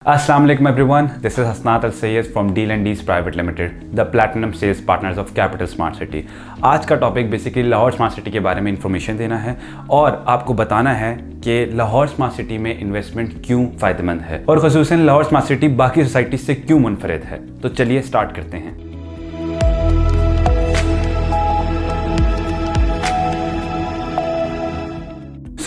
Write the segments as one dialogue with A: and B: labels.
A: Assalamu alaikum everyone, this is Hasnat Al Sayyed from Deal and Deals Private Limited, the Platinum Sales Partners of Capital Smart City। आज का topic basically Lahore smart city के बारे में information देना है और आपको बताना है कि लाहौर स्मार्ट सिटी में इन्वेस्टमेंट क्यों फ़ायदेमंद है और ख़ुसूसन लाहौर स्मार्ट सिटी बाकी सोसाइटी से क्यों मुनफरद है। तो चलिए स्टार्ट करते हैं।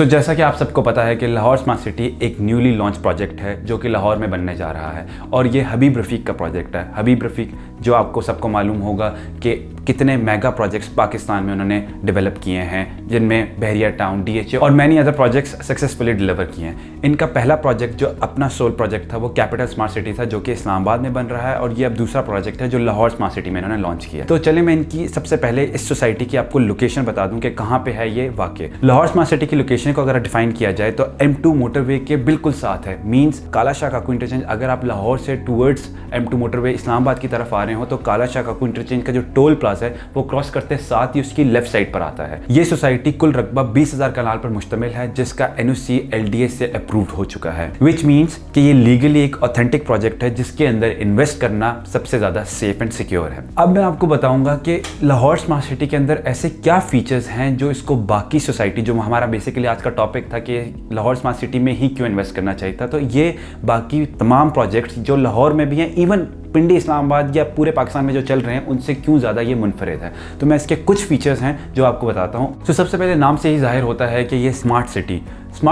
A: जैसा कि आप सबको पता है कि लाहौर स्मार्ट सिटी एक न्यूली लॉन्च प्रोजेक्ट है जो कि लाहौर में बनने जा रहा है और ये हबीब रफ़ीक का प्रोजेक्ट है। हबीब रफ़ीक जो आपको सबको मालूम होगा कि कितने मेगा प्रोजेक्ट्स पाकिस्तान में उन्होंने डेवलप किए हैं, जिनमें बहरिया टाउन, DHA और many other projects successfully deliver किए हैं। इनका पहला प्रोजेक्ट जो अपना सोल प्रोजेक्ट था वो कैपिटल स्मार्ट सिटी था जो कि इस्लामाबाद में बन रहा है और ये अब दूसरा प्रोजेक्ट है जो लाहौर स्मार्ट सिटी में इन्होंने लॉन्च किया। तो चलिए मैं इनकी सबसे पहले इस सोसाइटी की आपको लोकेशन बता दूं कि कहाँ पे है ये वाकई। लाहौर स्मार्ट सिटी की लोकेशन को अगर डिफाइन किया जाए तो M2 मोटरवे के बिल्कुल साथ है। मीन्स काला शाह काकू इंटरचेंज, अगर आप लाहौर से टूवर्ड्स M2 मोटरवे इस्लामाबाद की तरफ आ रहे हो तो काला शाह काकू इंटरचेंज का जो टोल प्लाजा है वो क्रॉस करते साथ ही उसकी लेफ्ट साइड पर आता है। ये सोसाइटी कुल रकबा 20,000 कनाल पर मुश्तमिल है जिसका NOC LDA से अप्रूव्ड हो चुका है, विच मीन्स कि ये लीगली एक ऑथेंटिक प्रोजेक्ट है जिसके अंदर इन्वेस्ट करना सबसे ज्यादा सेफ एंड सिक्योर है। अब मैं आपको बताऊंगा कि लाहौर स्मार्ट सिटी के अंदर ऐसे क्या फीचर्स हैं जो इसको बाकी सोसाइटी, जो हमारा बेसिकली आज का टॉपिक था कि लाहौर स्मार्ट सिटी में ही क्यों इन्वेस्ट करना चाहिए था, तो ये बाकी तमाम प्रोजेक्ट्स जो लाहौर में भी हैं, इवन पिंडी इस्लामाबाद या पूरे पाकिस्तान में जो चल रहे हैं उनसे क्यों ज़्यादा ये मुनफरद है। तो मैं इसके कुछ फीचर्स हैं जो आपको बताता हूँ। तो सबसे पहले नाम से ही जाहिर होता है कि ये स्मार्ट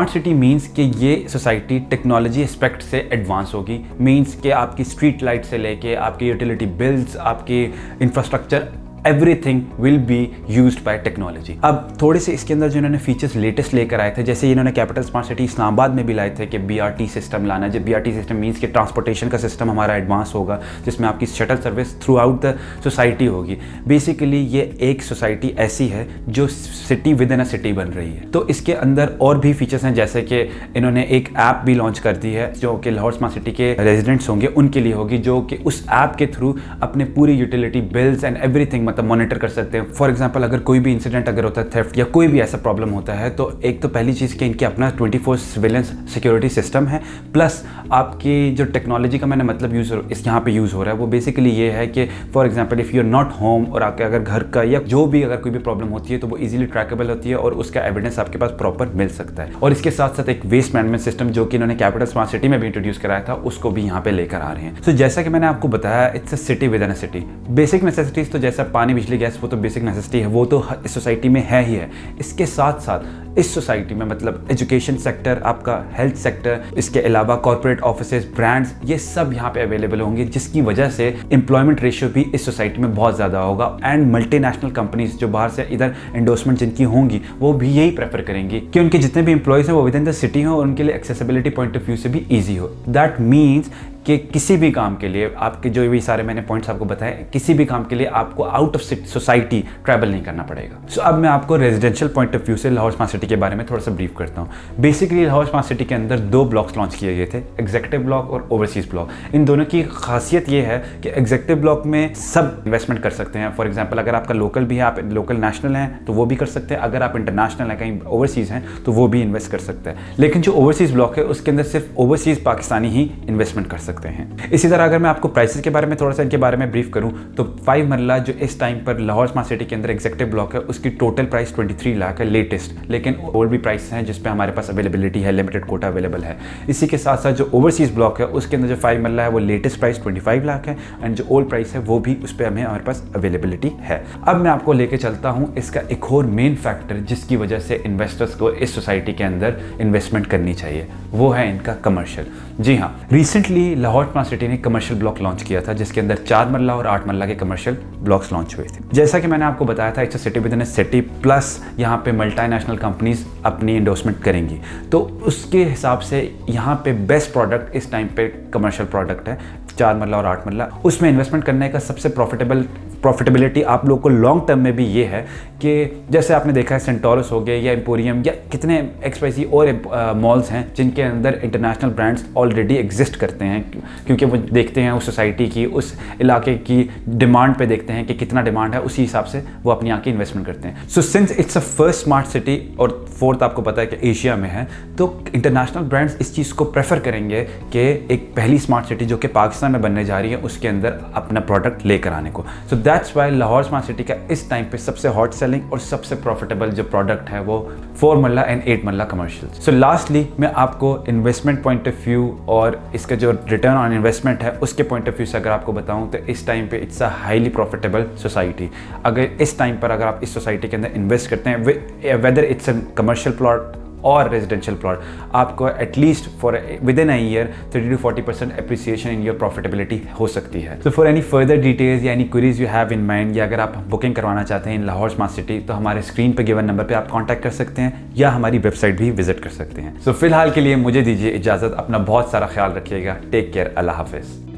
A: सिटी मींस कि ये सोसाइटी टेक्नोलॉजी एस्पेक्ट से एडवांस होगी। मींस कि आपकी स्ट्रीट लाइट से लेके आपकी यूटिलिटी बिल्स, आपकी infrastructure, everything will be used by technology. अब थोड़े से इसके अंदर जो इन्होंने फीचर्स लेटेस्ट लेकर आए थे, जैसे इन्होंने कैपिटल स्मार्ट सिटी इस्लामाबाद में भी लाए थे कि BRT सिस्टम लाना। जब BRT सिस्टम मीन्स कि ट्रांसपोर्टेशन का सिस्टम हमारा एडवांस होगा जिसमें आपकी shuttle service through out the society होगी। बेसिकली ये एक सोसाइटी ऐसी है जो city with in a city बन रही है। तो इसके अंदर और भी फीचर्स हैं, जैसे कि इन्होंने एक ऐप भी लॉन्च कर दी है जो कि लाहौर स्मार्ट सिटी के रेजिडेंट्स होंगे उनके लिए होगी, जो कि उस ऐप के थ्रू अपने पूरी यूटिलिटी बिल्स एंड एवरीथिंग मतलब मॉनिटर कर सकते हैं। फॉर एग्जांपल अगर कोई भी इंसिडेंट अगर होता है, थेफ्ट या कोई भी ऐसा प्रॉब्लम होता है, तो एक तो पहली चीज़ कि इनके अपना 24 सर्विलेंस सिक्योरिटी सिस्टम है। प्लस आपकी जो टेक्नोलॉजी का मैंने मतलब इस यहाँ पे यूज़ हो रहा है वो बेसिकली ये है कि for example if you are not home और आपके अगर घर का या जो भी अगर कोई भी प्रॉब्लम होती है तो वो इजीली ट्रैकेबल होती है और उसका एविडेंस आपके पास प्रॉपर मिल सकता है। और इसके साथ साथ एक वेस्ट मैनेजमेंट सिस्टम जो कि इन्होंने कैपिटल स्मार्ट सिटी में भी इंट्रोड्यूस कराया था उसको भी यहाँ पे लेकर आ रहे हैं। तो जैसा कि मैंने आपको बताया, it's a city with in a city. Basic necessities तो जैसा पानी, बिजली, गैस वो तो बेसिक नेसेसिटी है, वो तो इस सोसाइटी में है ही है। इसके साथ साथ इस सोसाइटी में मतलब एजुकेशन सेक्टर, आपका हेल्थ सेक्टर, इसके अलावा कॉर्पोरेट ऑफिसेज, ब्रांड्स, ये सब यहाँ पे अवेलेबल होंगे जिसकी वजह से एम्प्लॉयमेंट रेशियो भी इस सोसाइटी में बहुत ज़्यादा होगा। एंड मल्टीनेशनल कंपनीज जो बाहर से इधर एंडोर्समेंट जिनकी होंगी वो भी यही प्रेफर करेंगी कि उनके जितने भी एम्प्लॉयज़ हैं वो विद इन द सिटी हो और उनके लिए एक्सेसिबिलिटी पॉइंट ऑफ व्यू से भी ईजी हो। दैट मीन्स कि किसी भी काम के लिए आपके जो भी सारे मैंने पॉइंट्स आपको बताए, किसी भी काम के लिए आपको आउट ऑफ सोसाइटी ट्रैवल नहीं करना पड़ेगा। सो अब मैं आपको रेजिडेंशियल पॉइंट ऑफ व्यू से लाहौर स्मार्ट सिटी के बारे में थोड़ा सा ब्रीफ करता हूँ। बेसिकली लाहौर स्मार्ट सिटी के अंदर 2 ब्लॉक्स लॉन्च किए गए थे, एग्जीक्यूटिव ब्लॉक और ओवरसीज ब्लॉक। इन दोनों की खासियत ये है कि एग्जीक्यूटिव ब्लॉक में सब इन्वेस्टमेंट कर सकते हैं। फॉर एग्जाम्पल अगर आपका लोकल भी है, आप लोकल नेशनल हैं तो वो भी कर सकते हैं, अगर आप इंटरनेशनल हैं कहीं ओवरसीज़ हैं तो वो भी इन्वेस्ट कर सकते हैं। लेकिन जो ओवरसीज ब्लॉक है उसके अंदर सिर्फ ओवरसीज पाकिस्तानी ही इन्वेस्टमेंट कर सकते हैं। इसी तरह अगर मैं आपको प्राइसेस के बारे में थोड़ा सा इनके बारे में ब्रीफ करूं तो 5 मरला जो इस टाइम पर लाहौर स्मार्ट सिटी के अंदर एग्जीक्यूटिव ब्लॉक है उसकी टोटल प्राइस 23 लाख है लेटेस्ट, लेकिन और भी प्राइस हैं जिस पे हमारे पास अवेलेबिलिटी है, लिमिटेड कोटा अवेलेबल है। इसी के साथ साथ जो ओवरसीज ब्लॉक है उसके अंदर जो 5 मरला है वो लेटेस्ट प्राइस 25 लाख है एंड जो ओल्ड प्राइस है वो भी उस पर हमारे पास अवेलेबिलिटी है। अब मैं आपको लेके चलता हूँ इसका एक और मेन फैक्टर जिसकी वजह से इन्वेस्टर्स को इस सोसाइटी के अंदर इन्वेस्टमेंट करनी चाहिए, वो है इनका कमर्शियल। जी हाँ, रिसेंटली लाहौर स्मार्ट सिटी ने कमर्शियल ब्लॉक लॉन्च किया था जिसके अंदर 4 मरला और 8 मरला के कमर्शियल ब्लॉक्स लॉन्च हुए थे। जैसा कि मैंने आपको बताया था, it's city with in a city, plus यहाँ पे मल्टीनेशनल कंपनीज अपनी एंडोर्समेंट करेंगी, तो उसके हिसाब से यहाँ पे बेस्ट प्रोडक्ट इस टाइम पे कमर्शियल प्रोडक्ट है 4 मरला और 8 मरला। उसमें इन्वेस्टमेंट करने का सबसे प्रॉफिटेबल प्रॉफिटेबिलिटी आप लोगों को लॉन्ग टर्म में भी ये है कि जैसे आपने देखा है सेंटोरस हो गए या एम्पोरियम या कितने एक्सवाईज़ेड और मॉल्स हैं जिनके अंदर इंटरनेशनल ब्रांड्स ऑलरेडी एग्जिस्ट करते हैं, क्योंकि वो देखते हैं उस सोसाइटी की, उस इलाके की डिमांड पे देखते हैं कि कितना डिमांड है, उसी हिसाब से वो अपनी आके इन्वेस्टमेंट करते हैं। So since it's a first smart city और फोर्थ आपको पता है कि एशिया में है, तो इंटरनेशनल ब्रांड्स इस चीज़ को प्रेफर करेंगे कि एक पहली स्मार्ट सिटी जो कि पाकिस्तान में बनने जा रही है उसके अंदर अपना प्रोडक्ट लेकर आने को। So that's why Lahore smart city का इस टाइम पे सबसे हॉट सेलिंग और सबसे प्रॉफिटेबल जो प्रोडक्ट है वो 4 मरला एंड 8 मरला कमर्शियल। सो लास्टली मैं आपको इन्वेस्टमेंट पॉइंट ऑफ व्यू और इसका जो रिटर्न ऑन इन्वेस्टमेंट है उसके पॉइंट ऑफ व्यू से अगर आपको बताऊं तो इस टाइम पे it's a highly profitable society. अगर इस टाइम पर अगर आप इस सोसाइटी के अंदर इन्वेस्ट करते हैं, whether it's a commercial plot or residential plot, आपको at least for within a year 30 to 40% appreciation in your profitability हो सकती है। So for any further details या any queries you have in mind, या अगर आप बुकिंग करवाना चाहते हैं इन लाहौर स्मार्ट सिटी, तो हमारे स्क्रीन पर गिवन नंबर पे आप कांटेक्ट कर सकते हैं या हमारी वेबसाइट भी विजिट कर सकते हैं। सो फिलहाल के लिए मुझे दीजिए इजाज़त, अपना बहुत सारा ख्याल रखिएगा। टेक केयर, अल्लाह हाफिज़।